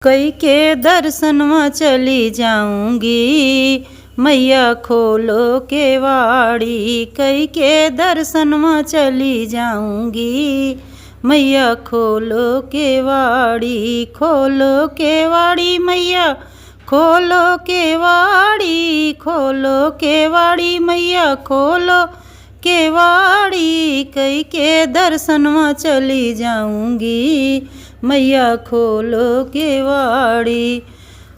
कई के दर्शनवा चली जाऊंगी, मैया खोलो केवाड़ी। कई के दर्शनवा चली जाऊंगी, मैया खोलो केवाड़ी। खोलो केवाड़ी मैया, खोलो केवाड़ी। खोलो केवाड़ी मैया, खोलो केवाड़ी। कई के दर्शनवा चली जाऊंगी, मैया खोलो केवाड़ी।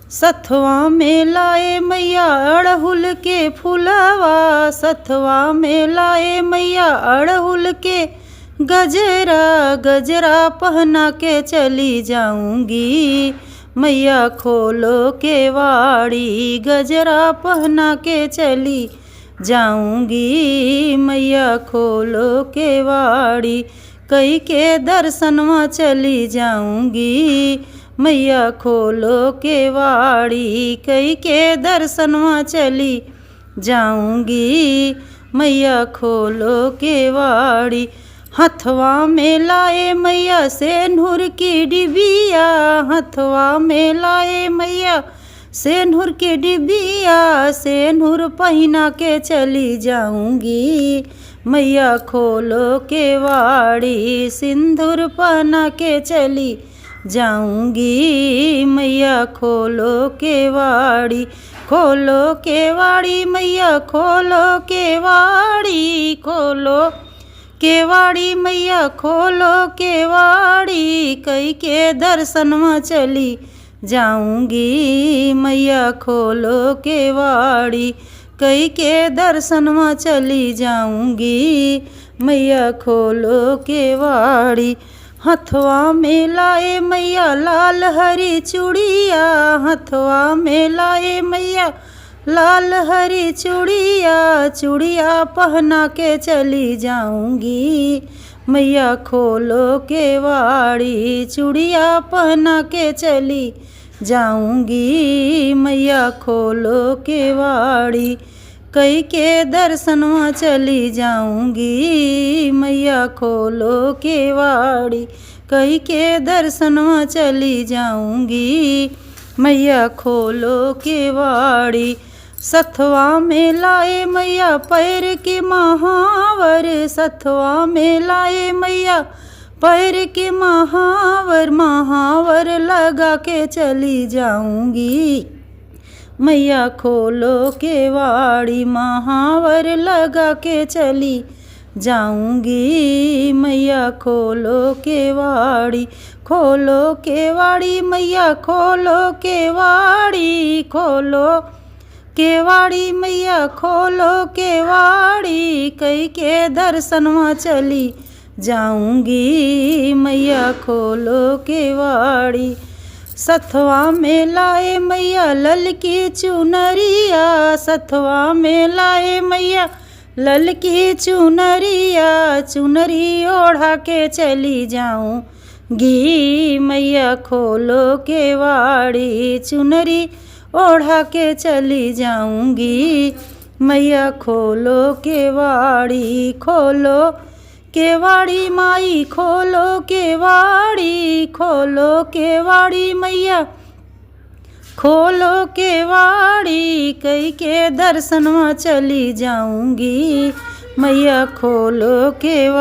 सथवा में लाए मैया अड़हुल के फुलवा, सथवा में लाए मैया अड़हुल के गजरा। गजरा पहना के चली जाऊंगी, मैया खोलो केवाड़ी। गजरा पहना के चली जाऊंगी, मैया खोलो केवाड़ी। कई के दर्शनवा चली जाऊंगी, मैया खोलो केवाड़ी। कई के दर्शनवा चली जाऊंगी, मैया खोलो केवाड़ी। हथवा में लाए मैया सेनुर की डिबिया, हथवा में लाए मैया सेनुर की डिबिया। सेनुर पहना के चली जाऊंगी, मैया खोलो केवाड़ी। सिंदूर पहना के चली जाऊंगी, मैया खोलो केवाड़ी। खोलो केवाड़ी मैया, खोलो केवाड़ी। खोलो केवाड़ी मैया, खोलो केवाड़ी। कई के दर्शनवा चली जाऊंगी, मैया खोलो केवाड़ी। कई के दर्शनवा चली जाऊंगी, मैया खोलो केवाड़ी। हथवा में लाए मैया लाल हरी चूड़िया, हथवा में लाए मैया लाल हरी चूड़िया। चूड़िया पहना के चली जाऊंगी, मैया खोलो केवाड़ी। चूड़िया पहना के चली जाऊंगी, मैया खोलो केवाड़ी। कई के दर्शनवा चली जाऊंगी, मैया खोलो केवाड़ी। कई के दर्शनवा चली जाऊंगी, मैया खोलो केवाड़ी। सथवा में लाए मैया पैर के महावर, सथवा में लाए मैया पैर के महावर। महावर लगा के चली जाऊंगी, मैया खोलो केवाड़ी। महावर लगा के चली जाऊंगी, मैया खोलो केवाड़ी। खोलो केवाड़ी मैया, खोलो केवाड़ी। खोलो केवाड़ी मैया, खोलो केवाड़ी। कई के दर्शनवा चली जाऊंगी, मैया खोलो केवाड़ी। सथवा में लाए मैया ललकी चुनरिया, सथवा में लाए मैया ललकी चुनरिया। चुनरी ओढ़ा के चली जाऊंगी, मैया खोलो केवाड़ी। चुनरी ओढ़ा के चली जाऊंगी, मैया खोलो केवाड़ी। खोलो केवाड़ी माई, खोलो केवाड़ी। खोलो केवाड़ी मैया, खोलो केवाड़ी। कई के दर्शनवा चली जाऊंगी, मैया खोलो केवाड़ी।